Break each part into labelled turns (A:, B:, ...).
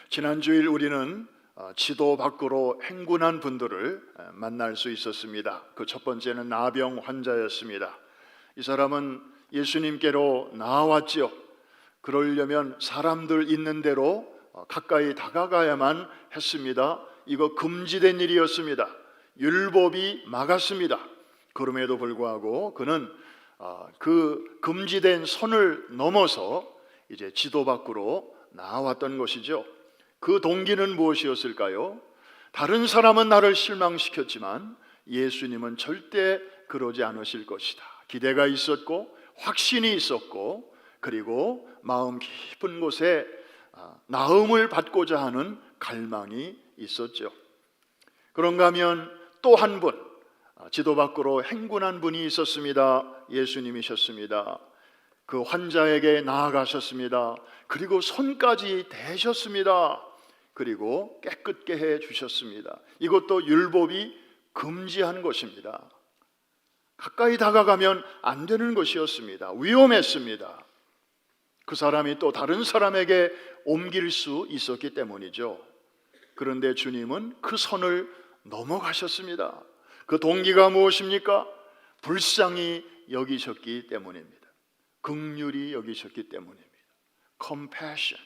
A: 지난 주일 우리는 지도 밖으로 행군한 분들을 만날 수 있었습니다. 그 첫 번째는 나병 환자였습니다. 이 사람은 예수님께로 나아왔지요. 그러려면 사람들 있는 대로 가까이 다가가야만 했습니다. 이거 금지된 일이었습니다. 율법이 막았습니다. 그럼에도 불구하고 그는 그 금지된 선을 넘어서 이제 지도 밖으로 나왔던 것이죠. 그 동기는 무엇이었을까요? 다른 사람은 나를 실망시켰지만 예수님은 절대 그러지 않으실 것이다. 기대가 있었고 확신이 있었고, 그리고 마음 깊은 곳에 나음을 받고자 하는 갈망이 있었죠. 그런가 하면 또 한 분, 지도 밖으로 행군한 분이 있었습니다. 예수님이셨습니다. 그 환자에게 나아가셨습니다. 그리고 손까지 대셨습니다. 그리고 깨끗게 해 주셨습니다. 이것도 율법이 금지한 것입니다. 가까이 다가가면 안 되는 것이었습니다. 위험했습니다. 그 사람이 또 다른 사람에게 옮길 수 있었기 때문이죠. 그런데 주님은 그 선을 넘어가셨습니다. 그 동기가 무엇입니까? 불쌍히 여기셨기 때문입니다. 긍휼히 여기셨기 때문입니다. compassion.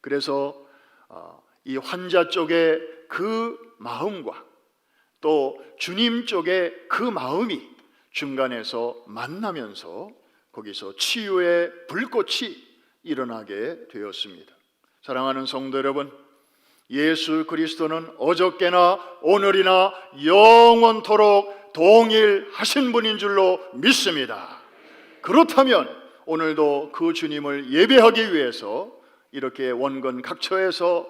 A: 그래서 이 환자 쪽의 그 마음과 또 주님 쪽의 그 마음이 중간에서 만나면서 거기서 치유의 불꽃이 일어나게 되었습니다. 사랑하는 성도 여러분, 예수 그리스도는 어저께나 오늘이나 영원토록 동일하신 분인 줄로 믿습니다. 그렇다면 오늘도 그 주님을 예배하기 위해서 이렇게 원건 각처에서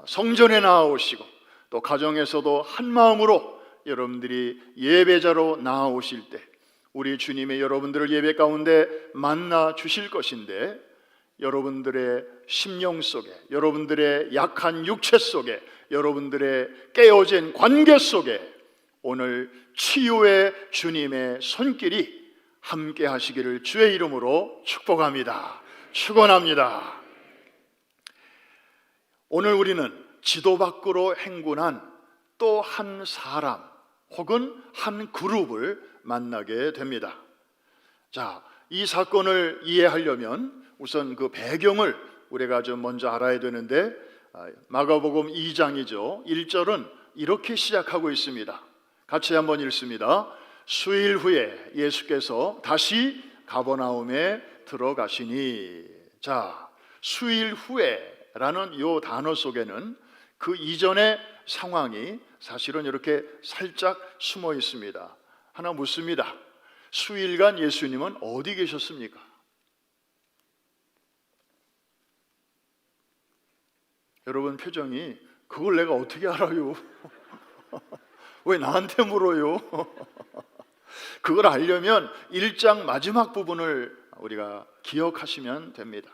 A: 성전에 나아오시고, 또 가정에서도 한 마음으로 여러분들이 예배자로 나아오실 때 우리 주님의 여러분들을 예배 가운데 만나 주실 것인데, 여러분들의 심령 속에, 여러분들의 약한 육체 속에, 여러분들의 깨어진 관계 속에 오늘 치유의 주님의 손길이 함께 하시기를 주의 이름으로 축복합니다. 축원합니다. 오늘 우리는 지도 밖으로 행군한 또 한 사람 혹은 한 그룹을 만나게 됩니다. 자, 이 사건을 이해하려면 우선 그 배경을 우리가 좀 먼저 알아야 되는데, 마가복음 2장이죠. 1절은 이렇게 시작하고 있습니다. 같이 한번 읽습니다. 수일 후에 예수께서 다시 가버나움에 들어가시니. 자, 수일 후에라는 이 단어 속에는 그 이전의 상황이 사실은 이렇게 살짝 숨어 있습니다. 하나 묻습니다. 수일간 예수님은 어디 계셨습니까? 여러분 표정이, 그걸 내가 어떻게 알아요? 왜 나한테 물어요? 그걸 알려면 1장 마지막 부분을 우리가 기억하시면 됩니다.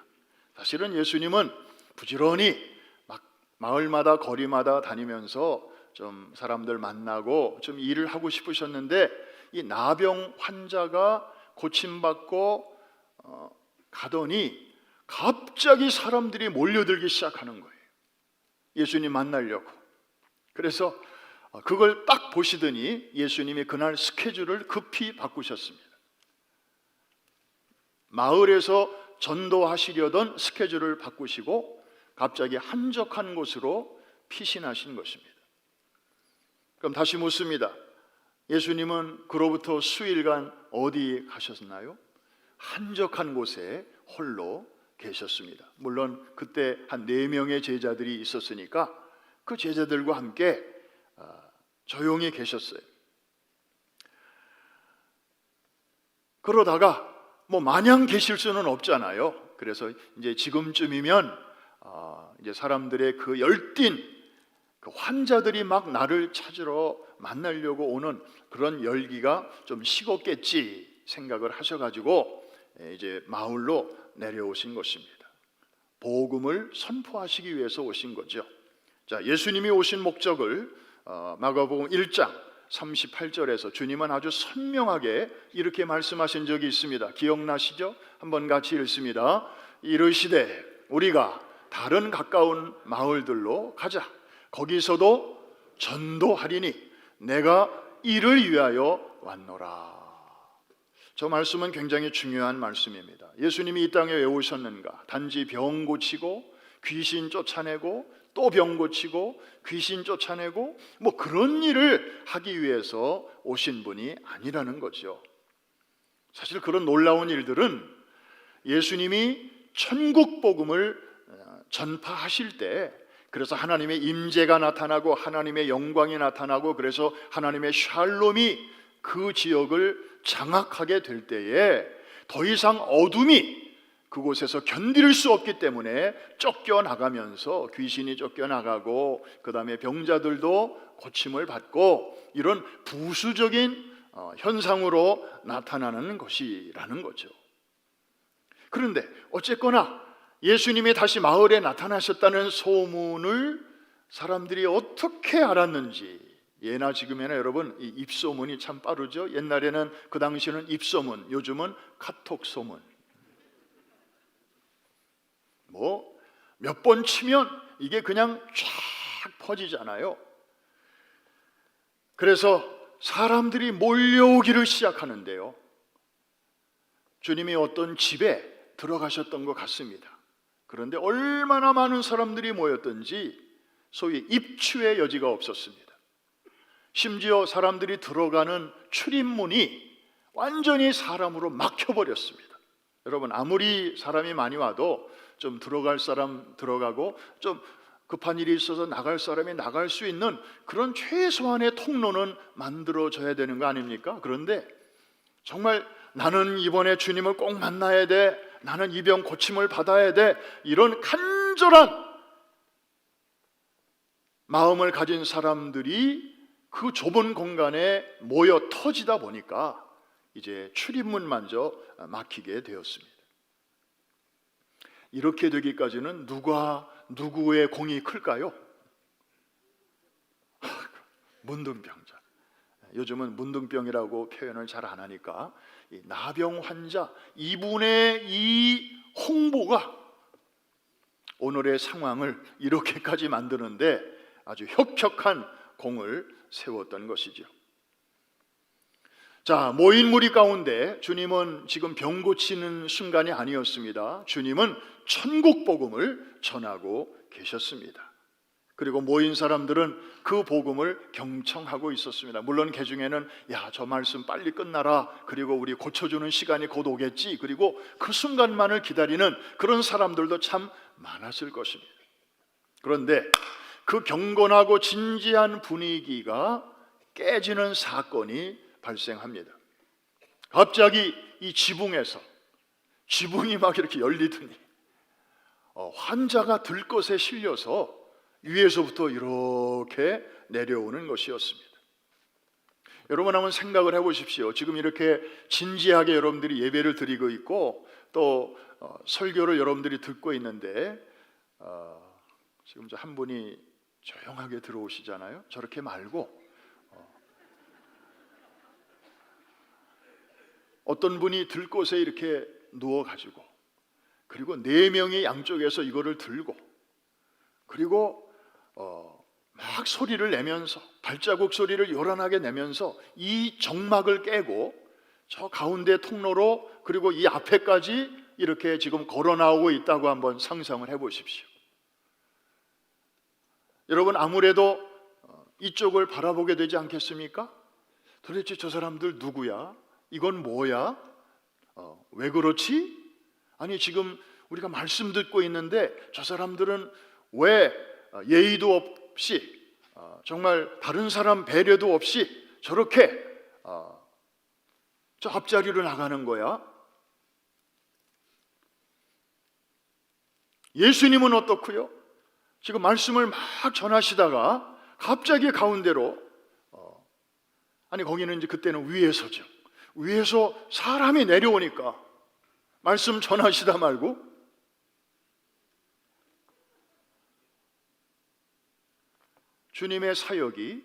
A: 사실은 예수님은 부지런히 막 마을마다 거리마다 다니면서 좀 사람들 만나고 좀 일을 하고 싶으셨는데, 이 나병 환자가 고침받고 가더니 갑자기 사람들이 몰려들기 시작하는 거예요. 예수님 만나려고. 그래서 그걸 딱 보시더니 예수님이 그날 스케줄을 급히 바꾸셨습니다. 마을에서 전도하시려던 스케줄을 바꾸시고 갑자기 한적한 곳으로 피신하신 것입니다. 그럼 다시 묻습니다. 예수님은 그로부터 수일간 어디 가셨나요? 한적한 곳에 홀로 계셨습니다. 물론 그때 한 4명의 제자들이 있었으니까 그 제자들과 함께 조용히 계셨어요. 그러다가 뭐 마냥 계실 수는 없잖아요. 그래서 이제 지금쯤이면 이제 사람들의 그 열띤 그 환자들이 막 나를 찾으러 만나려고 오는 그런 열기가 좀 식었겠지 생각을 하셔가지고 이제 마을로 내려오신 것입니다. 복음을 선포하시기 위해서 오신 거죠. 자, 예수님이 오신 목적을 마가복음 1장 38절에서 주님은 아주 선명하게 이렇게 말씀하신 적이 있습니다. 기억나시죠? 한번 같이 읽습니다. 이르시되 우리가 다른 가까운 마을들로 가자. 거기서도 전도하리니 내가 이를 위하여 왔노라. 저 말씀은 굉장히 중요한 말씀입니다. 예수님이 이 땅에 왜 오셨는가? 단지 병 고치고 귀신 쫓아내고 또 병 고치고 귀신 쫓아내고 뭐 그런 일을 하기 위해서 오신 분이 아니라는 거죠. 사실 그런 놀라운 일들은 예수님이 천국 복음을 전파하실 때, 그래서 하나님의 임재가 나타나고 하나님의 영광이 나타나고 그래서 하나님의 샬롬이 그 지역을 장악하게 될 때에 더 이상 어둠이 그곳에서 견딜 수 없기 때문에 쫓겨나가면서 귀신이 쫓겨나가고 그 다음에 병자들도 고침을 받고 이런 부수적인 현상으로 나타나는 것이라는 거죠. 그런데 어쨌거나 예수님이 다시 마을에 나타나셨다는 소문을 사람들이 어떻게 알았는지, 예나 지금이나 여러분 이 입소문이 참 빠르죠. 옛날에는 그 당시에는 입소문, 요즘은 카톡 소문. 뭐 몇 번 치면 이게 그냥 쫙 퍼지잖아요. 그래서 사람들이 몰려오기를 시작하는데요. 주님이 어떤 집에 들어가셨던 것 같습니다. 그런데 얼마나 많은 사람들이 모였던지 소위 입추의 여지가 없었습니다. 심지어 사람들이 들어가는 출입문이 완전히 사람으로 막혀버렸습니다. 여러분, 아무리 사람이 많이 와도 좀 들어갈 사람 들어가고 좀 급한 일이 있어서 나갈 사람이 나갈 수 있는 그런 최소한의 통로는 만들어져야 되는 거 아닙니까? 그런데 정말 나는 이번에 주님을 꼭 만나야 돼, 나는 이 병 고침을 받아야 돼, 이런 간절한 마음을 가진 사람들이 그 좁은 공간에 모여 터지다 보니까 이제 출입문마저 막히게 되었습니다. 이렇게 되기까지는 누구의 공이 클까요? 문둥병자. 요즘은 문둥병이라고 표현을 잘 안 하니까 이 나병 환자 이분의 이 홍보가 오늘의 상황을 이렇게까지 만드는데 아주 혁혁한 공을 세웠던 것이죠. 자, 모인 무리 가운데 주님은 지금 병 고치는 순간이 아니었습니다. 주님은 천국 복음을 전하고 계셨습니다. 그리고 모인 사람들은 그 복음을 경청하고 있었습니다. 물론 그 중에는 야, 저 말씀 빨리 끝나라, 그리고 우리 고쳐주는 시간이 곧 오겠지, 그리고 그 순간만을 기다리는 그런 사람들도 참 많았을 것입니다. 그런데 그 경건하고 진지한 분위기가 깨지는 사건이 발생합니다. 갑자기 이 지붕이 막 이렇게 열리더니 환자가 들것에 실려서 위에서부터 이렇게 내려오는 것이었습니다. 여러분 한번 생각을 해보십시오. 지금 이렇게 진지하게 여러분들이 예배를 드리고 있고 또 설교를 여러분들이 듣고 있는데 지금 한 분이 조용하게 들어오시잖아요. 저렇게 말고 어떤 분이 들것에 이렇게 누워가지고 그리고 4명이 양쪽에서 이거를 들고 그리고 막 소리를 내면서 발자국 소리를 요란하게 내면서 이 정막을 깨고 저 가운데 통로로 그리고 이 앞에까지 이렇게 지금 걸어 나오고 있다고 한번 상상을 해보십시오. 여러분 아무래도 이쪽을 바라보게 되지 않겠습니까? 도대체 저 사람들 누구야? 이건 뭐야? 왜 그렇지? 아니 지금 우리가 말씀 듣고 있는데 저 사람들은 왜 예의도 없이 정말 다른 사람 배려도 없이 저렇게 저 앞자리로 나가는 거야? 예수님은 어떻고요? 지금 말씀을 막 전하시다가 갑자기 가운데로 아니 거기는 이제 그때는 위에서죠. 위에서 사람이 내려오니까 말씀 전하시다 말고 주님의 사역이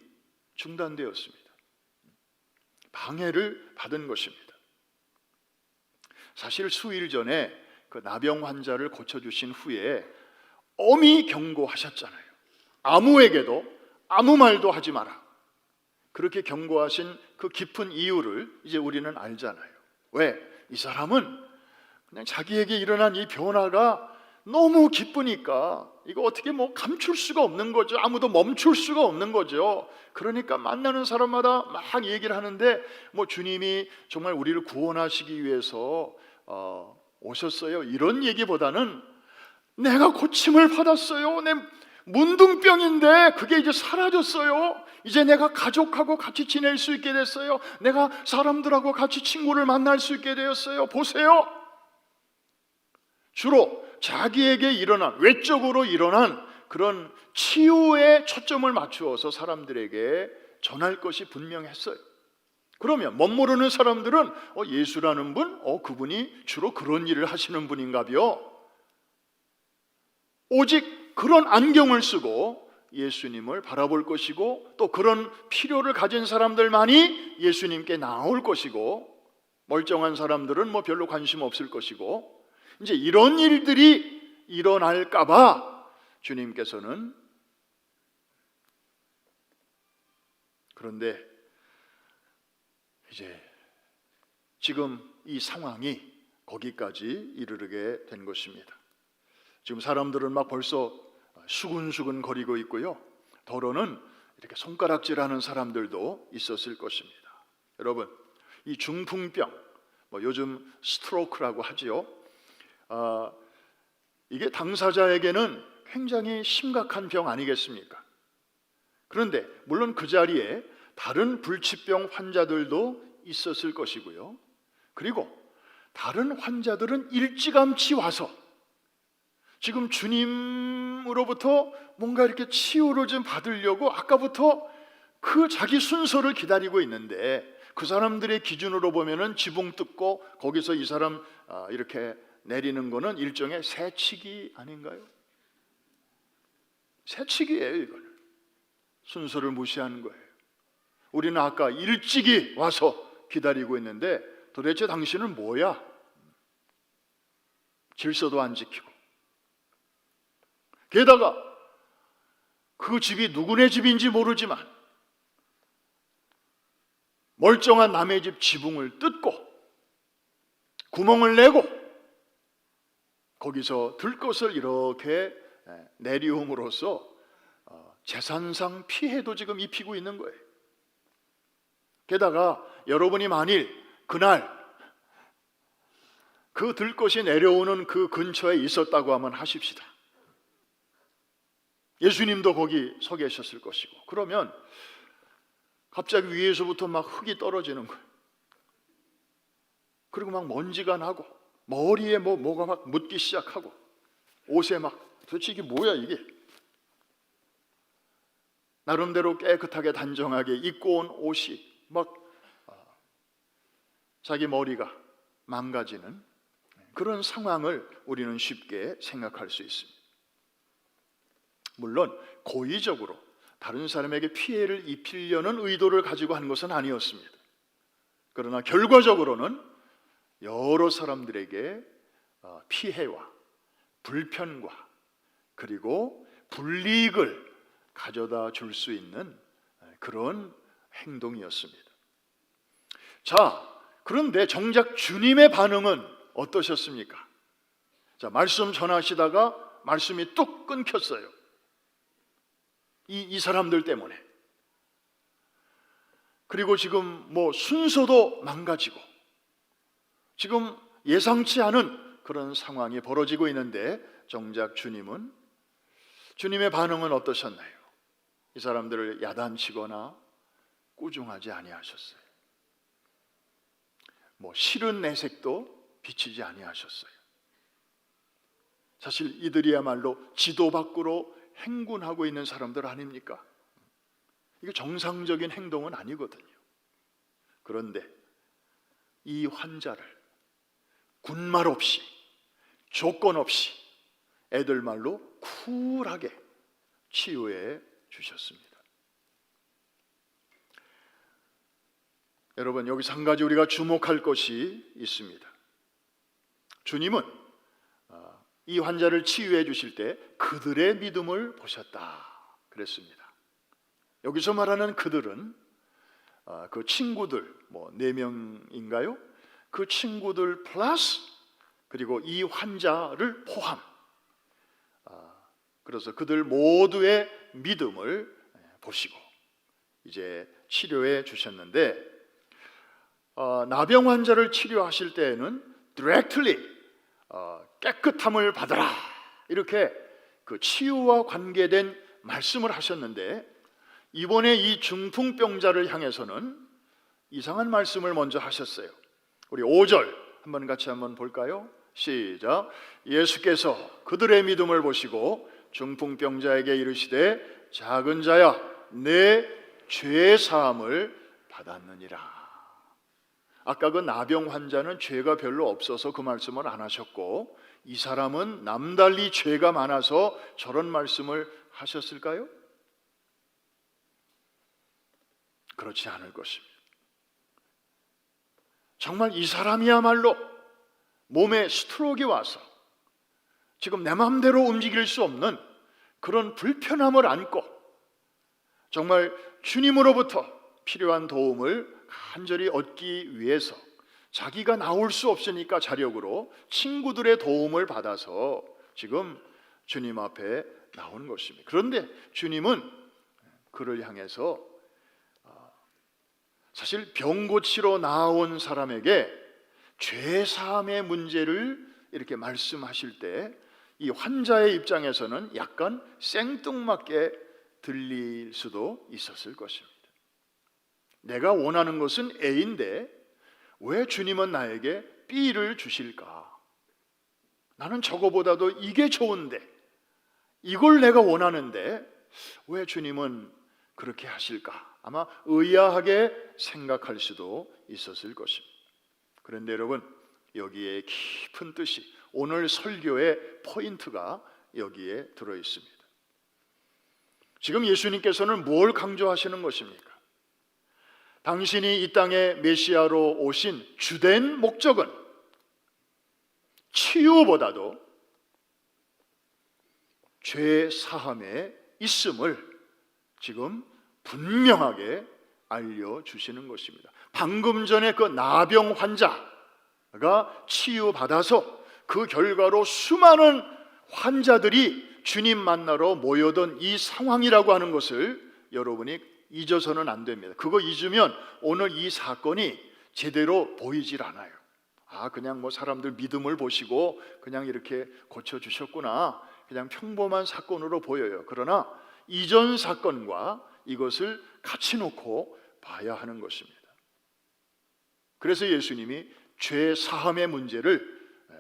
A: 중단되었습니다. 방해를 받은 것입니다. 사실 수일 전에 그 나병 환자를 고쳐주신 후에 엄히 경고하셨잖아요. 아무에게도 아무 말도 하지 마라. 그렇게 경고하신 그 깊은 이유를 이제 우리는 알잖아요. 왜? 이 사람은 그냥 자기에게 일어난 이 변화가 너무 기쁘니까 이거 어떻게 뭐 감출 수가 없는 거죠. 아무도 멈출 수가 없는 거죠. 그러니까 만나는 사람마다 막 얘기를 하는데 뭐 주님이 정말 우리를 구원하시기 위해서 오셨어요, 이런 얘기보다는 내가 고침을 받았어요. 내 문둥병인데 그게 이제 사라졌어요. 이제 내가 가족하고 같이 지낼 수 있게 됐어요. 내가 사람들하고 같이 친구를 만날 수 있게 되었어요. 보세요. 주로 자기에게 일어난, 외적으로 일어난 그런 치유에 초점을 맞추어서 사람들에게 전할 것이 분명했어요. 그러면 멋모르는 사람들은 예수라는 분? 그분이 주로 그런 일을 하시는 분인가요? 오직 그런 안경을 쓰고 예수님을 바라볼 것이고, 또 그런 필요를 가진 사람들만이 예수님께 나올 것이고, 멀쩡한 사람들은 뭐 별로 관심 없을 것이고, 이제 이런 일들이 일어날까봐 주님께서는, 그런데 이제 지금 이 상황이 거기까지 이르게 된 것입니다. 지금 사람들은 막 벌써 수근수근 거리고 있고요, 더러는 이렇게 손가락질하는 사람들도 있었을 것입니다. 여러분, 이 중풍병, 요즘 스트로크라고 하지요. 이게 당사자에게는 굉장히 심각한 병 아니겠습니까? 그런데 물론 그 자리에 다른 불치병 환자들도 있었을 것이고요, 그리고 다른 환자들은 일찌감치 와서 지금 주님으로부터 뭔가 이렇게 치유를 좀 받으려고 아까부터 그 자기 순서를 기다리고 있는데, 그 사람들의 기준으로 보면은 지붕 뜯고 거기서 이 사람 이렇게 내리는 거는 일종의 새치기 아닌가요? 새치기예요. 이걸 순서를 무시하는 거예요. 우리는 아까 일찍이 와서 기다리고 있는데 도대체 당신은 뭐야? 질서도 안 지키고, 게다가 그 집이 누구네 집인지 모르지만 멀쩡한 남의 집 지붕을 뜯고 구멍을 내고 거기서 들것을 이렇게 내리움으로써 재산상 피해도 지금 입히고 있는 거예요. 게다가 여러분이 만일 그날 그 들것이 내려오는 그 근처에 있었다고 하면 하십시다. 예수님도 거기 서 계셨을 것이고, 그러면 갑자기 위에서부터 막 흙이 떨어지는 거예요. 그리고 막 먼지가 나고 머리에 뭐가 막 묻기 시작하고 옷에 막, 도대체 이게 뭐야 이게? 나름대로 깨끗하게 단정하게 입고 온 옷이 막 자기 머리가 망가지는 그런 상황을 우리는 쉽게 생각할 수 있습니다. 물론 고의적으로 다른 사람에게 피해를 입히려는 의도를 가지고 한 것은 아니었습니다. 그러나 결과적으로는 여러 사람들에게 피해와 불편과 그리고 불이익을 가져다 줄 수 있는 그런 행동이었습니다. 자, 그런데 정작 주님의 반응은 어떠셨습니까? 자, 말씀 전하시다가 말씀이 뚝 끊겼어요. 이 사람들 때문에. 그리고 지금 순서도 망가지고 지금 예상치 않은 그런 상황이 벌어지고 있는데, 정작 주님의 반응은 어떠셨나요? 이 사람들을 야단치거나 꾸중하지 아니하셨어요. 싫은 내색도 비치지 아니하셨어요. 사실 이들이야말로 지도 밖으로 행군하고 있는 사람들 아닙니까? 이게 정상적인 행동은 아니거든요. 그런데 이 환자를 군말 없이, 조건 없이 애들 말로 쿨하게 치유해 주셨습니다. 여러분, 여기서 한 가지 우리가 주목할 것이 있습니다. 주님은 이 환자를 치유해 주실 때 그들의 믿음을 보셨다 그랬습니다. 여기서 말하는 그들은 그 친구들 뭐 4명인가요? 그 친구들 플러스 그리고 이 환자를 포함. 그래서 그들 모두의 믿음을 보시고 이제 치료해 주셨는데, 나병 환자를 치료하실 때에는 directly 깨끗함을 받아라 이렇게 그 치유와 관계된 말씀을 하셨는데, 이번에 이 중풍병자를 향해서는 이상한 말씀을 먼저 하셨어요. 우리 5절 한번 같이 한번 볼까요? 시작. 예수께서 그들의 믿음을 보시고 중풍병자에게 이르시되 작은 자야 내 죄 사함을 받았느니라. 아까 그 나병 환자는 죄가 별로 없어서 그 말씀을 안 하셨고, 이 사람은 남달리 죄가 많아서 저런 말씀을 하셨을까요? 그렇지 않을 것입니다. 정말 이 사람이야말로 몸에 스트로크가 와서 지금 내 마음대로 움직일 수 없는 그런 불편함을 안고 정말 주님으로부터 필요한 도움을 간절히 얻기 위해서 자기가 나올 수 없으니까 자력으로 친구들의 도움을 받아서 지금 주님 앞에 나온 것입니다. 그런데 주님은 그를 향해서 사실 병 고치러 나온 사람에게 죄 사함의 문제를 이렇게 말씀하실 때 이 환자의 입장에서는 약간 생뚱맞게 들릴 수도 있었을 것입니다. 내가 원하는 것은 A인데 왜 주님은 나에게 B를 주실까? 나는 저거보다도 이게 좋은데, 이걸 내가 원하는데 왜 주님은 그렇게 하실까? 아마 의아하게 생각할 수도 있었을 것입니다. 그런데 여러분, 여기에 깊은 뜻이, 오늘 설교의 포인트가 여기에 들어 있습니다. 지금 예수님께서는 뭘 강조하시는 것입니까? 당신이 이 땅에 메시아로 오신 주된 목적은 치유보다도 죄 사함에 있음을 지금 분명하게 알려주시는 것입니다. 방금 전에 그 나병 환자가 치유받아서 그 결과로 수많은 환자들이 주님 만나러 모여든 이 상황이라고 하는 것을 여러분이 잊어서는 안 됩니다. 그거 잊으면 오늘 이 사건이 제대로 보이질 않아요. 그냥 뭐 사람들 믿음을 보시고 그냥 이렇게 고쳐주셨구나, 그냥 평범한 사건으로 보여요. 그러나 이전 사건과 이것을 같이 놓고 봐야 하는 것입니다. 그래서 예수님이 죄 사함의 문제를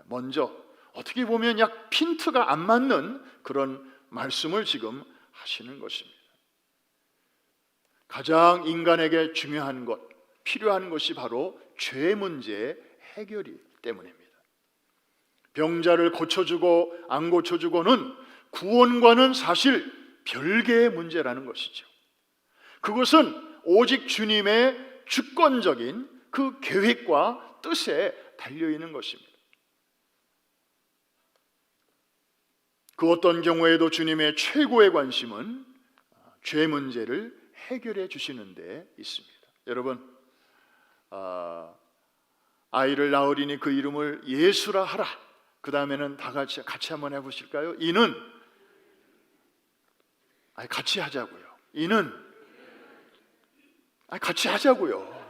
A: 먼저, 어떻게 보면 약 핀트가 안 맞는 그런 말씀을 지금 하시는 것입니다. 가장 인간에게 중요한 것, 필요한 것이 바로 죄 문제의 해결이기 때문입니다. 병자를 고쳐주고 안 고쳐주고는 구원과는 사실 별개의 문제라는 것이죠. 그것은 오직 주님의 주권적인 그 계획과 뜻에 달려있는 것입니다. 그 어떤 경우에도 주님의 최고의 관심은 죄 문제를 해결해 주시는 데 있습니다. 여러분, 아이를 낳으리니 그 이름을 예수라 하라. 그 다음에는 다 같이 한번 해보실까요? 이는, 같이 하자고요. 이는, 같이 하자고요.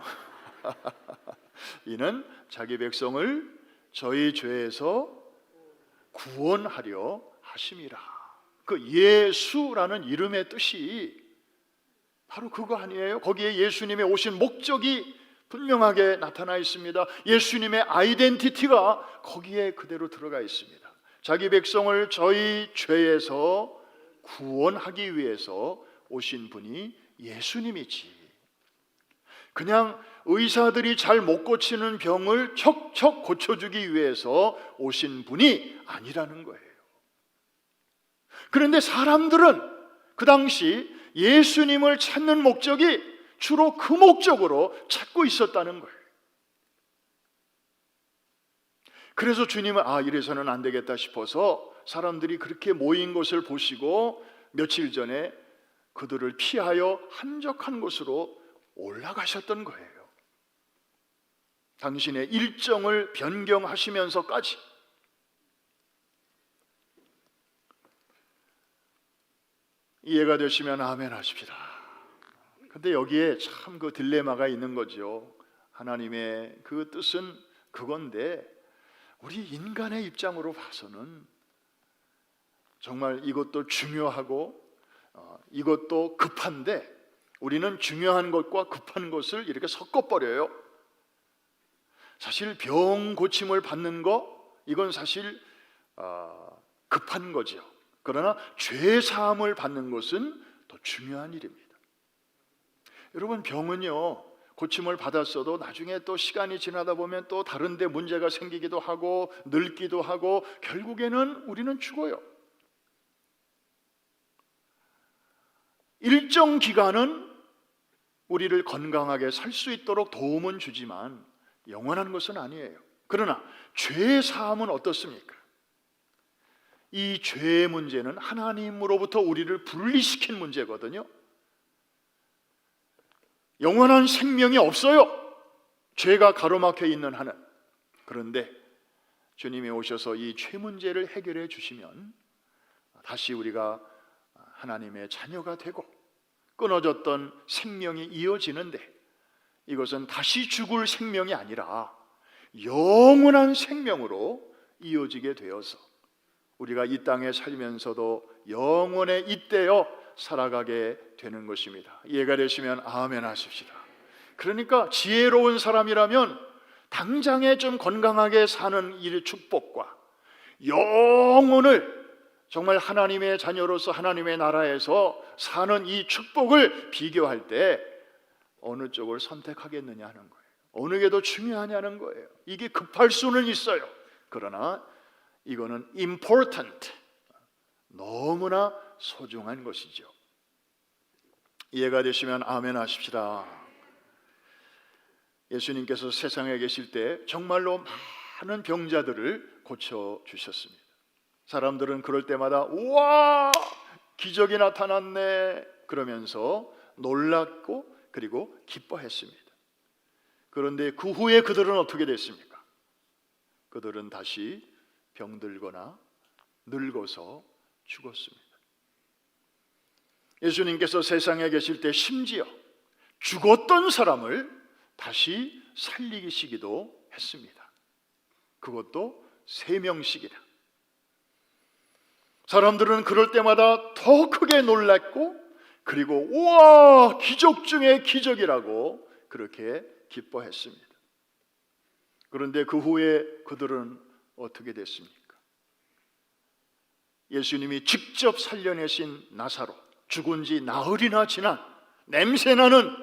A: 이는 자기 백성을 저희 죄에서 구원하려 하심이라. 그 예수라는 이름의 뜻이 바로 그거 아니에요? 거기에 예수님의 오신 목적이 분명하게 나타나 있습니다. 예수님의 아이덴티티가 거기에 그대로 들어가 있습니다. 자기 백성을 저희 죄에서 구원하기 위해서 오신 분이 예수님이지, 그냥 의사들이 잘 못 고치는 병을 척척 고쳐주기 위해서 오신 분이 아니라는 거예요. 그런데 사람들은 그 당시 예수님을 찾는 목적이 주로 그 목적으로 찾고 있었다는 거예요. 그래서 주님은 이래서는 안 되겠다 싶어서 사람들이 그렇게 모인 것을 보시고 며칠 전에 그들을 피하여 한적한 곳으로 올라가셨던 거예요. 당신의 일정을 변경하시면서까지. 이해가 되시면 아멘 하십시다. 근데 여기에 참 그 딜레마가 있는 거죠. 하나님의 그 뜻은 그건데 우리 인간의 입장으로 봐서는 정말 이것도 중요하고 이것도 급한데 우리는 중요한 것과 급한 것을 이렇게 섞어버려요. 사실 병 고침을 받는 거 이건 사실 급한 거죠. 그러나 죄 사함을 받는 것은 더 중요한 일입니다. 여러분, 병은요 고침을 받았어도 나중에 또 시간이 지나다 보면 또 다른 데 문제가 생기기도 하고 늙기도 하고 결국에는 우리는 죽어요. 일정 기간은 우리를 건강하게 살 수 있도록 도움은 주지만 영원한 것은 아니에요. 그러나 죄 사함은 어떻습니까? 이 죄의 문제는 하나님으로부터 우리를 분리시킨 문제거든요. 영원한 생명이 없어요. 죄가 가로막혀 있는 한은. 그런데 주님이 오셔서 이 죄 문제를 해결해 주시면 다시 우리가 하나님의 자녀가 되고 끊어졌던 생명이 이어지는데 이것은 다시 죽을 생명이 아니라 영원한 생명으로 이어지게 되어서 우리가 이 땅에 살면서도 영원에 잇대어 살아가게 되는 것입니다. 이해가 되시면 아멘 하십시다. 그러니까 지혜로운 사람이라면 당장에 좀 건강하게 사는 이 축복과 영혼을 정말 하나님의 자녀로서 하나님의 나라에서 사는 이 축복을 비교할 때 어느 쪽을 선택하겠느냐 하는 거예요. 어느 게 더 중요하냐는 거예요. 이게 급할 수는 있어요. 그러나 이거는 important, 너무나 소중한 것이죠. 이해가 되시면 아멘 하십시다. 예수님께서 세상에 계실 때 정말로 많은 병자들을 고쳐주셨습니다. 사람들은 그럴 때마다 우와 기적이 나타났네 그러면서 놀랐고 그리고 기뻐했습니다. 그런데 그 후에 그들은 어떻게 됐습니까? 그들은 다시 병들거나 늙어서 죽었습니다. 예수님께서 세상에 계실 때 심지어 죽었던 사람을 다시 살리시기도 했습니다. 그것도 3명씩이나. 사람들은 그럴 때마다 더 크게 놀랐고 그리고 우와 기적 중에 기적이라고 그렇게 기뻐했습니다. 그런데 그 후에 그들은 어떻게 됐습니까? 예수님이 직접 살려내신 나사로, 죽은 지 나흘이나 지난 냄새나는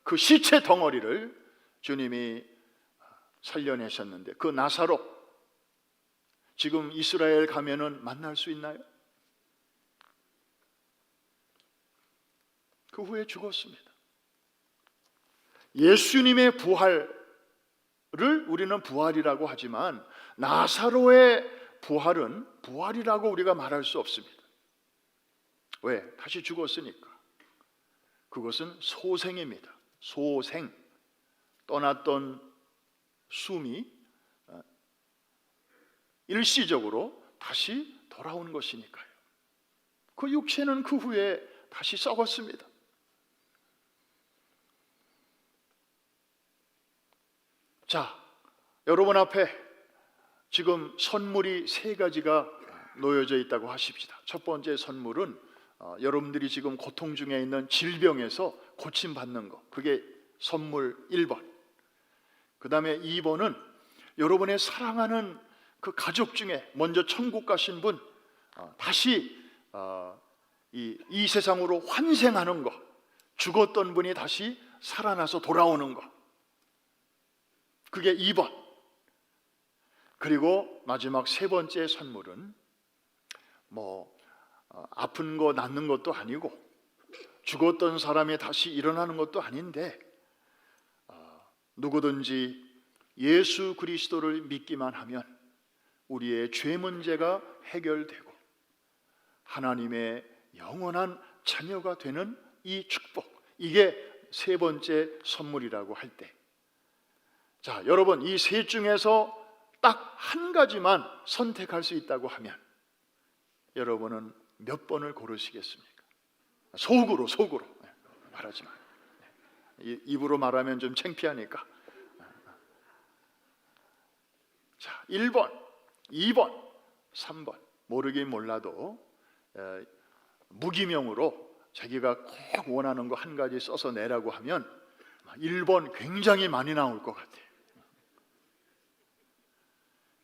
A: 그 시체 덩어리를 주님이 살려내셨는데 그 나사로 지금 이스라엘 가면은 만날 수 있나요? 그 후에 죽었습니다. 예수님의 부활을 우리는 부활이라고 하지만 나사로의 부활은 부활이라고 우리가 말할 수 없습니다. 왜? 다시 죽었으니까. 그것은 소생입니다. 소생. 떠났던 숨이 일시적으로 다시 돌아온 것이니까요. 그 육체는 그 후에 다시 썩었습니다. 자, 여러분 앞에 지금 선물이 3가지가 놓여져 있다고 하십시다. 첫 번째 선물은 여러분들이 지금 고통 중에 있는 질병에서 고침받는 것, 그게 선물 1번. 그 다음에 2번은 여러분의 사랑하는 그 가족 중에 먼저 천국 가신 분 다시 이 세상으로 환생하는 것, 죽었던 분이 다시 살아나서 돌아오는 것, 그게 2번. 그리고 마지막 3번째 선물은 아픈 거 낫는 것도 아니고 죽었던 사람이 다시 일어나는 것도 아닌데 누구든지 예수 그리스도를 믿기만 하면 우리의 죄 문제가 해결되고 하나님의 영원한 자녀가 되는 이 축복, 이게 세 번째 선물이라고 할 때, 자, 여러분, 이 셋 중에서 딱 한 가지만 선택할 수 있다고 하면 여러분은 몇 번을 고르시겠습니까? 속으로 말하지 마요. 입으로 말하면 좀 창피하니까. 자, 1번, 2번, 3번 모르긴 몰라도 무기명으로 자기가 꼭 원하는 거 한 가지 써서 내라고 하면 1번 굉장히 많이 나올 것 같아요.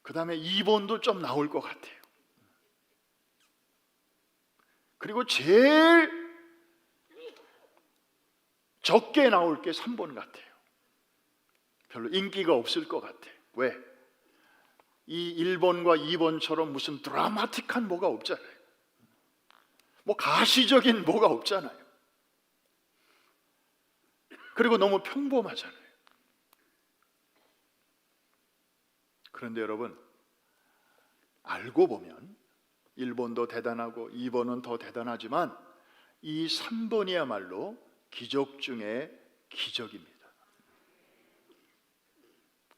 A: 그 다음에 2번도 좀 나올 것 같아요. 그리고 제일 적게 나올 게 3번 같아요. 별로 인기가 없을 것 같아요. 왜? 이 1번과 2번처럼 무슨 드라마틱한 뭐가 없잖아요. 뭐 가시적인 뭐가 없잖아요. 그리고 너무 평범하잖아요. 그런데 여러분, 알고 보면 1번도 대단하고 2번은 더 대단하지만 이 3번이야말로 기적 중에 기적입니다.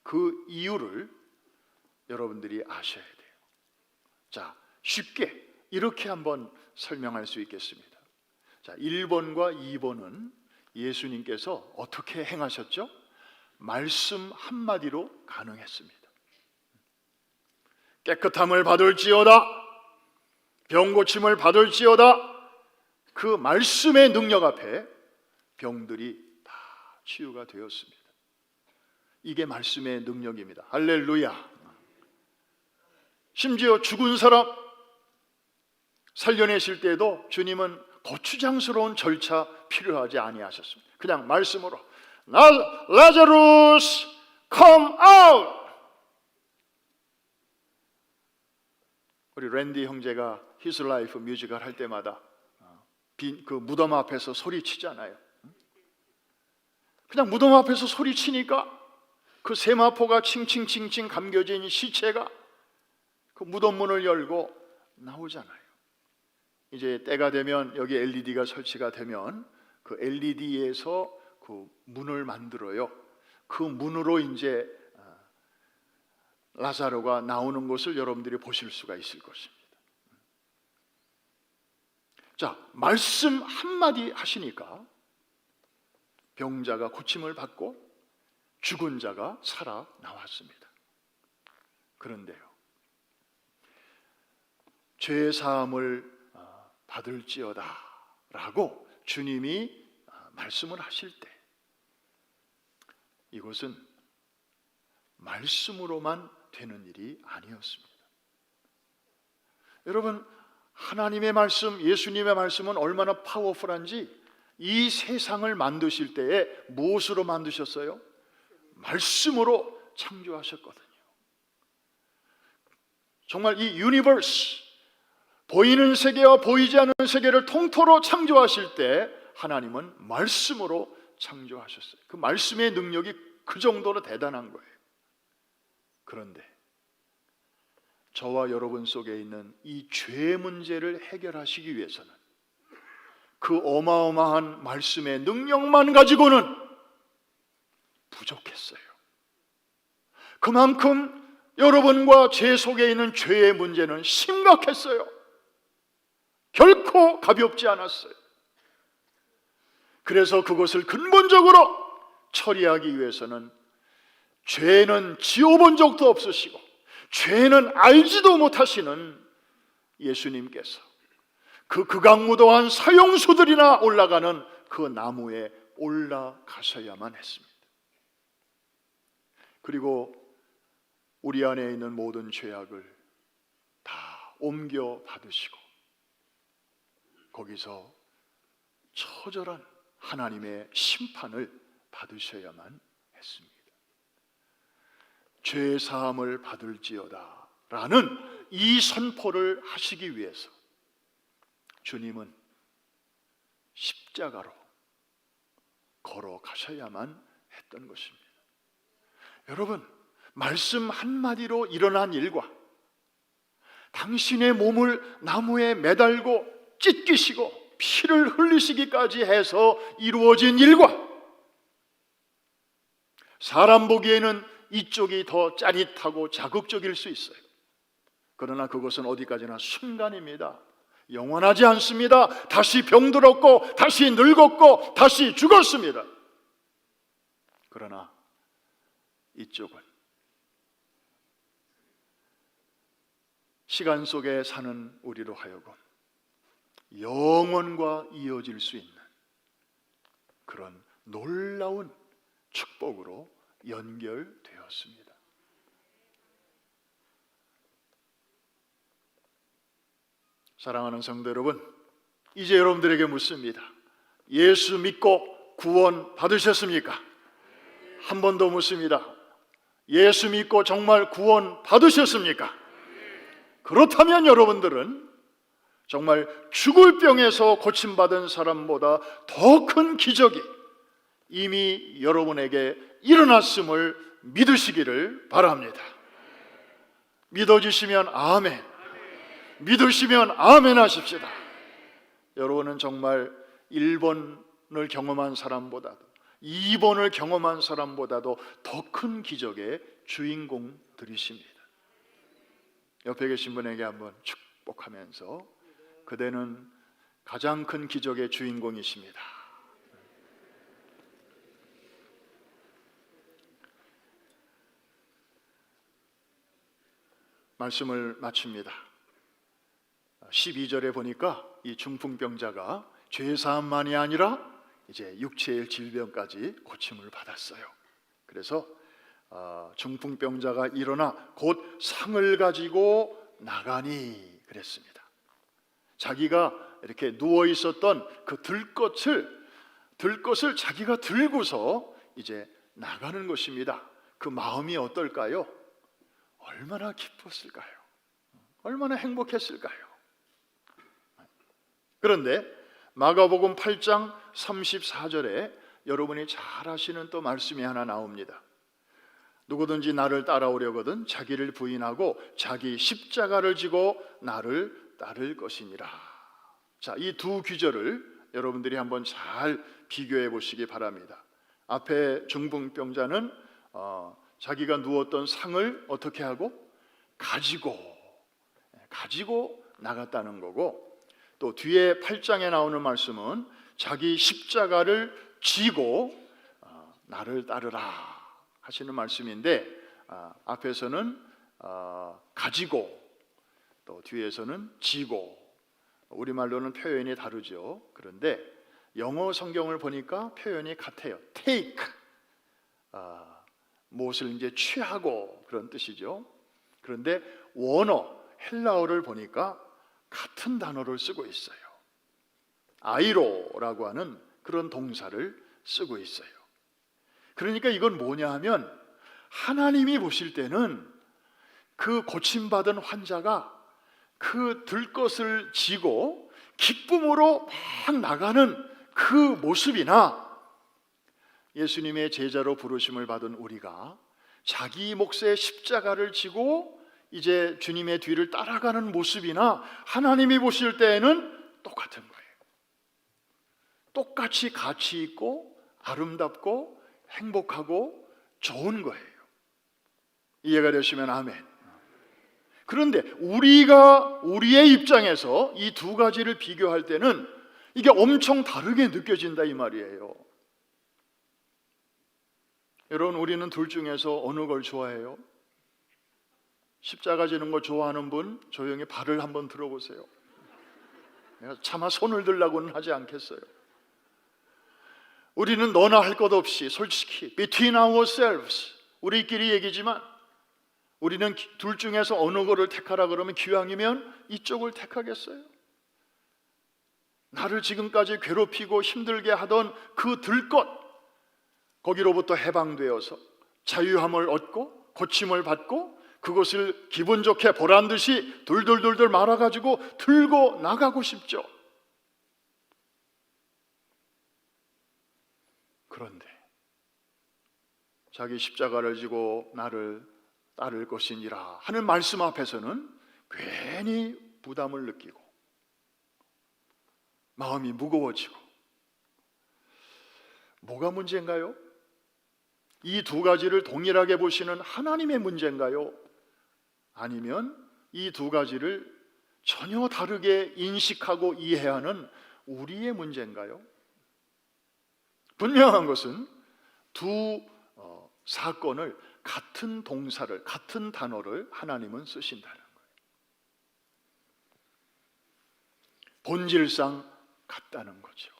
A: 그 이유를 여러분들이 아셔야 돼요. 자, 쉽게 이렇게 한번 설명할 수 있겠습니다. 자, 1번과 2번은 예수님께서 어떻게 행하셨죠? 말씀 한마디로 가능했습니다. 깨끗함을 받을지어다, 병 고침을 받을지어다, 그 말씀의 능력 앞에 병들이 다 치유가 되었습니다. 이게 말씀의 능력입니다. 할렐루야. 심지어 죽은 사람 살려내실 때에도 주님은 거추장스러운 절차 필요하지 아니하셨습니다. 그냥 말씀으로 라자루스 come out. 우리 랜디 형제가 His Life 뮤지컬 할 때마다 그 무덤 앞에서 소리치잖아요. 그냥 무덤 앞에서 소리치니까 그 세마포가 칭칭칭칭 감겨진 시체가 그 무덤 문을 열고 나오잖아요. 이제 때가 되면 여기 LED가 설치가 되면 그 LED에서 그 문을 만들어요. 그 문으로 이제 라자로가 나오는 것을 여러분들이 보실 수가 있을 것입니다. 자, 말씀 한마디 하시니까 병자가 고침을 받고 죽은 자가 살아 나왔습니다. 그런데요, 죄 사함을 받을지어다 라고 주님이 말씀을 하실 때 이것은 말씀으로만 되는 일이 아니었습니다. 여러분, 하나님의 말씀, 예수님의 말씀은 얼마나 파워풀한지 이 세상을 만드실 때에 무엇으로 만드셨어요? 말씀으로 창조하셨거든요. 정말 이 유니버스, 보이는 세계와 보이지 않는 세계를 통틀어 창조하실 때 하나님은 말씀으로 창조하셨어요. 그 말씀의 능력이 그 정도로 대단한 거예요. 그런데 저와 여러분 속에 있는 이 죄 문제를 해결하시기 위해서는 그 어마어마한 말씀의 능력만 가지고는 부족했어요. 그만큼 여러분과 제 속에 있는 죄의 문제는 심각했어요. 결코 가볍지 않았어요. 그래서 그것을 근본적으로 처리하기 위해서는 죄는 지어본 적도 없으시고 죄는 알지도 못하시는 예수님께서 그 극악무도한 사형수들이나 올라가는 그 나무에 올라가셔야만 했습니다. 그리고 우리 안에 있는 모든 죄악을 다 옮겨 받으시고 거기서 처절한 하나님의 심판을 받으셔야만 했습니다. 죄 사함을 받을지어다 라는 이 선포를 하시기 위해서 주님은 십자가로 걸어가셔야만 했던 것입니다. 여러분, 말씀 한마디로 일어난 일과 당신의 몸을 나무에 매달고 찢기시고 피를 흘리시기까지 해서 이루어진 일과 사람 보기에는 이쪽이 더 짜릿하고 자극적일 수 있어요. 그러나 그것은 어디까지나 순간입니다. 영원하지 않습니다. 다시 병들었고 다시 늙었고 다시 죽었습니다. 그러나 이쪽은 시간 속에 사는 우리로 하여금 영원과 이어질 수 있는 그런 놀라운 축복으로 연결되었습니다. 사랑하는 성도 여러분, 이제 여러분들에게 묻습니다. 예수 믿고 구원 받으셨습니까? 한 번 더 묻습니다. 예수 믿고 정말 구원 받으셨습니까? 그렇다면 여러분들은 정말 죽을 병에서 고침받은 사람보다 더 큰 기적이 이미 여러분에게 일어났음을 믿으시기를 바랍니다. 믿어주시면 아멘, 믿으시면 아멘 하십시다. 여러분은 정말 1번을 경험한 사람보다도 2번을 경험한 사람보다도 더 큰 기적의 주인공들이십니다. 옆에 계신 분에게 한번 축복하면서 그대는 가장 큰 기적의 주인공이십니다. 말씀을 마칩니다. 12절에 보니까 이 중풍병자가 죄사함만이 아니라 이제 육체의 질병까지 고침을 받았어요. 그래서 중풍병자가 일어나 곧 상을 가지고 나가니 그랬습니다. 자기가 이렇게 누워 있었던 그 들것을 자기가 들고서 이제 나가는 것입니다. 그 마음이 어떨까요? 얼마나 기뻤을까요? 얼마나 행복했을까요? 그런데 마가복음 8장 34절에 여러분이 잘 아시는 또 말씀이 하나 나옵니다. 누구든지 나를 따라오려거든 자기를 부인하고 자기 십자가를 지고 나를 따를 것이니라. 자, 이 두 구절을 여러분들이 한번 잘 비교해 보시기 바랍니다. 앞에 중풍병자는 자기가 누웠던 상을 어떻게 하고 가지고 나갔다는 거고, 또 뒤에 8장에 나오는 말씀은 자기 십자가를 지고 나를 따르라 하시는 말씀인데, 앞에서는 가지고 또 뒤에서는 지고, 우리말로는 표현이 다르죠. 그런데 영어 성경을 보니까 표현이 같아요. take, 무엇을 이제 취하고 그런 뜻이죠. 그런데 원어 헬라어를 보니까 같은 단어를 쓰고 있어요. 아이로라고 하는 그런 동사를 쓰고 있어요. 그러니까 이건 뭐냐 하면, 하나님이 보실 때는 그 고침받은 환자가 그 들것을 지고 기쁨으로 막 나가는 그 모습이나, 예수님의 제자로 부르심을 받은 우리가 자기 몫의 십자가를 지고 이제 주님의 뒤를 따라가는 모습이나, 하나님이 보실 때에는 똑같은 거예요. 똑같이 가치 있고 아름답고 행복하고 좋은 거예요. 이해가 되시면 아멘. 그런데 우리의 입장에서 이 두 가지를 비교할 때는 이게 엄청 다르게 느껴진다 이 말이에요. 여러분, 우리는 둘 중에서 어느 걸 좋아해요? 십자가 지는 거 좋아하는 분 조용히 발을 한번 들어보세요. 내가 차마 손을 들라고는 하지 않겠어요. 우리는 너나 할 것 없이 솔직히 between ourselves, 우리끼리 얘기지만 우리는 둘 중에서 어느 거를 택하라 그러면 기왕이면 이쪽을 택하겠어요? 나를 지금까지 괴롭히고 힘들게 하던 그 들것, 거기로부터 해방되어서 자유함을 얻고 고침을 받고 그것을 기분 좋게 보란 듯이 돌돌돌돌 말아가지고 들고 나가고 싶죠. 그런데 자기 십자가를 지고 나를 따를 것이니라 하는 말씀 앞에서는 괜히 부담을 느끼고 마음이 무거워지고, 뭐가 문제인가요? 이 두 가지를 동일하게 보시는 하나님의 문제인가요? 아니면 이 두 가지를 전혀 다르게 인식하고 이해하는 우리의 문제인가요? 분명한 것은 두 사건을, 같은 동사를, 같은 단어를 하나님은 쓰신다는 거예요. 본질상 같다는 거죠.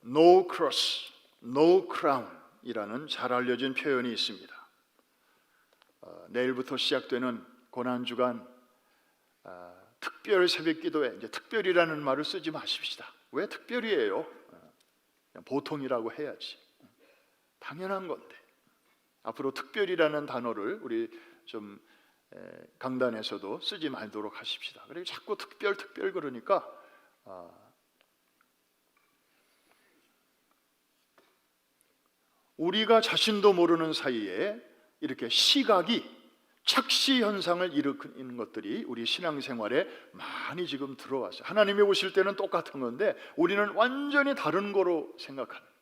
A: No cross, no crown 이라는 잘 알려진 표현이 있습니다. 내일부터 시작되는 고난주간 특별 새벽기도에 이제 특별이라는 말을 쓰지 마십시다. 왜 특별이에요? 그냥 보통이라고 해야지. 당연한 건데. 앞으로 특별이라는 단어를 우리 좀 강단에서도 쓰지 말도록 하십시다. 그리고 자꾸 특별 그러니까 우리가 자신도 모르는 사이에 이렇게 시각이 착시 현상을 일으키는 것들이 우리 신앙생활에 많이 지금 들어왔어요. 하나님이 보실 때는 똑같은 건데 우리는 완전히 다른 거로 생각하는 거예요.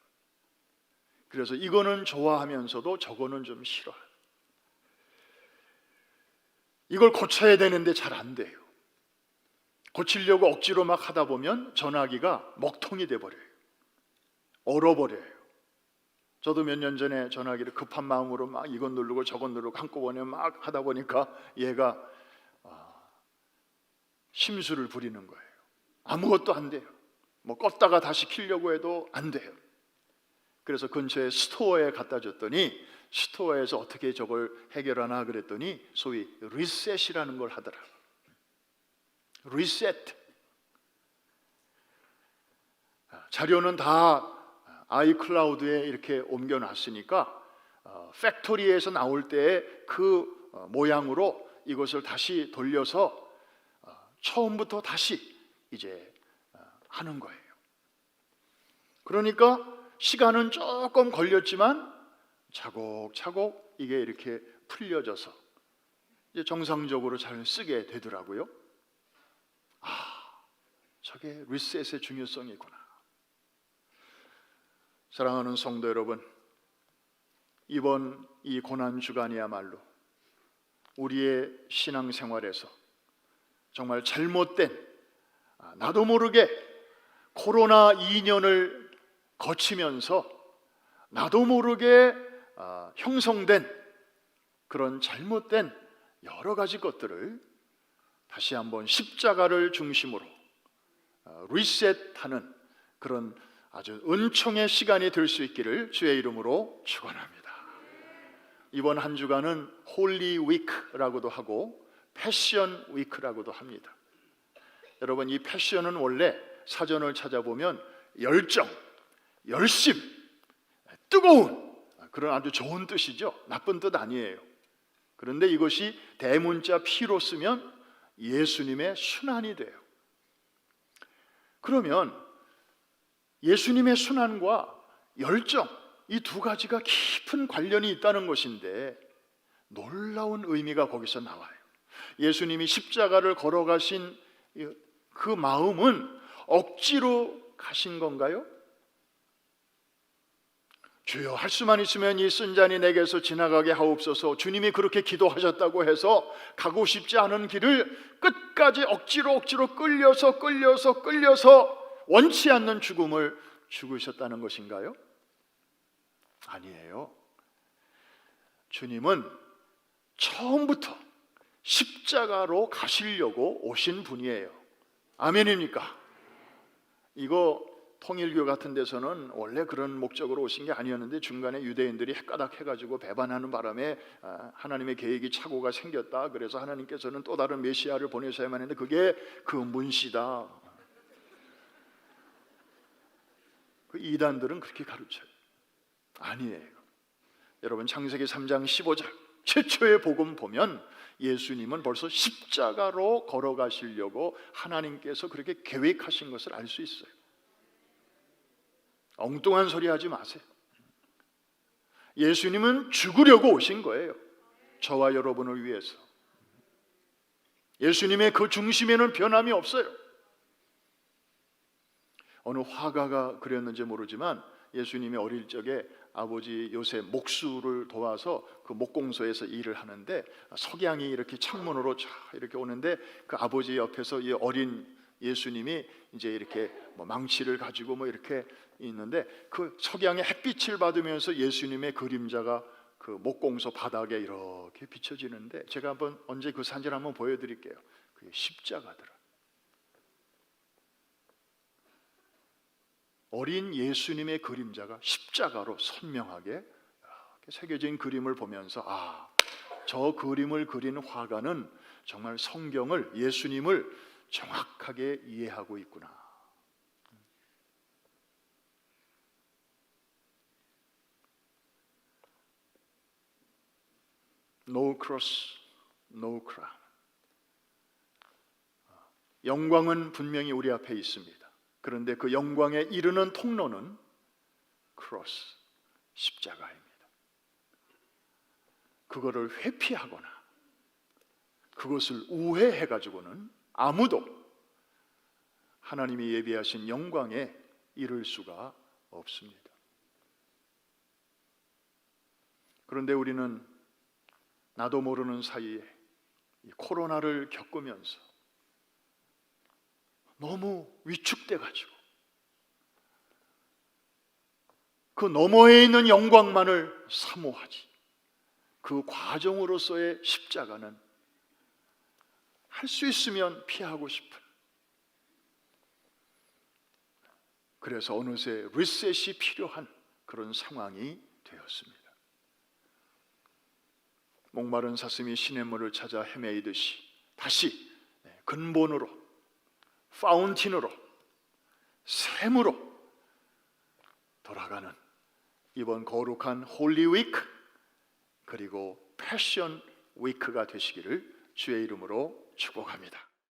A: 그래서 이거는 좋아하면서도 저거는 좀 싫어요. 이걸 고쳐야 되는데 잘 안 돼요. 고치려고 억지로 막 하다 보면 전화기가 먹통이 돼버려요. 얼어버려요. 저도 몇 년 전에 전화기를 급한 마음으로 막 이건 누르고 저건 누르고 한꺼번에 막 하다 보니까 얘가 심술을 부리는 거예요. 아무것도 안 돼요. 뭐 껐다가 다시 켜려고 해도 안 돼요. 그래서 근처에 스토어에 갖다 줬더니 스토어에서 어떻게 저걸 해결하나 그랬더니 소위 리셋이라는 걸 하더라고요. 리셋. 자료는 다 아이클라우드에 이렇게 옮겨놨으니까 팩토리에서 나올 때 그 모양으로 이것을 다시 돌려서 처음부터 다시 이제 하는 거예요. 그러니까 시간은 조금 걸렸지만 차곡차곡 이게 이렇게 풀려져서 이제 정상적으로 잘 쓰게 되더라고요. 저게 리셋의 중요성이구나. 사랑하는 성도 여러분, 이번 이 고난 주간이야말로 우리의 신앙생활에서 정말 잘못된, 나도 모르게 코로나 2년을 거치면서 나도 모르게 형성된 그런 잘못된 여러 가지 것들을 다시 한번 십자가를 중심으로 리셋하는 그런 아주 은총의 시간이 될 수 있기를 주의 이름으로 축원합니다. 이번 한 주간은 홀리 위크라고도 하고 패션 위크라고도 합니다. 여러분, 이 패션은 원래 사전을 찾아보면 열정, 열심, 뜨거운 그런 아주 좋은 뜻이죠. 나쁜 뜻 아니에요. 그런데 이것이 대문자 P로 쓰면 예수님의 순환이 돼요. 그러면 예수님의 순환과 열정, 이 두 가지가 깊은 관련이 있다는 것인데 놀라운 의미가 거기서 나와요. 예수님이 십자가를 걸어가신 그 마음은 억지로 가신 건가요? 주여, 할 수만 있으면 이 쓴 잔이 내게서 지나가게 하옵소서. 주님이 그렇게 기도하셨다고 해서 가고 싶지 않은 길을 끝까지 억지로 끌려서 원치 않는 죽음을 죽으셨다는 것인가요? 아니에요. 주님은 처음부터 십자가로 가시려고 오신 분이에요. 아멘입니까? 이거 통일교 같은 데서는 원래 그런 목적으로 오신 게 아니었는데 중간에 유대인들이 헷가닥 해가지고 배반하는 바람에 하나님의 계획이 착오가 생겼다. 그래서 하나님께서는 또 다른 메시아를 보내셔야만 했는데 그게 그 문시다. 그 이단들은 그렇게 가르쳐요. 아니에요. 여러분, 창세기 3장 15절 최초의 복음 보면 예수님은 벌써 십자가로 걸어가시려고 하나님께서 그렇게 계획하신 것을 알 수 있어요. 엉뚱한 소리 하지 마세요. 예수님은 죽으려고 오신 거예요. 저와 여러분을 위해서. 예수님의 그 중심에는 변함이 없어요. 어느 화가가 그렸는지 모르지만 예수님이 어릴 적에 아버지 요셉 목수를 도와서 그 목공소에서 일을 하는데 석양이 이렇게 창문으로 쫙 이렇게 오는데 그 아버지 옆에서 이 어린 예수님이 이제 이렇게 뭐 망치를 가지고 뭐 이렇게 있는데 그 석양의 햇빛을 받으면서 예수님의 그림자가 그 목공소 바닥에 이렇게 비춰지는데 제가 한번 언제 그 사진 한번 보여드릴게요. 그게 십자가더라. 어린 예수님의 그림자가 십자가로 선명하게 이렇게 새겨진 그림을 보면서 저 그림을 그린 화가는 정말 성경을, 예수님을 정확하게 이해하고 있구나. No cross, no crown. 영광은 분명히 우리 앞에 있습니다. 그런데 그 영광에 이르는 통로는 크로스, 십자가입니다. 그거를 회피하거나 그것을 우회해가지고는 아무도 하나님이 예비하신 영광에 이를 수가 없습니다. 그런데 우리는 나도 모르는 사이에 이 코로나를 겪으면서 너무 위축돼가지고 그 너머에 있는 영광만을 사모하지, 그 과정으로서의 십자가는 할 수 있으면 피하고 싶은, 그래서 어느새 리셋이 필요한 그런 상황이 되었습니다. 목마른 사슴이 시냇물을 찾아 헤매이듯이 다시 근본으로, 파운틴으로, 샘으로 돌아가는 이번 거룩한 홀리 위크 그리고 패션 위크가 되시기를 주의 이름으로 축복합니다.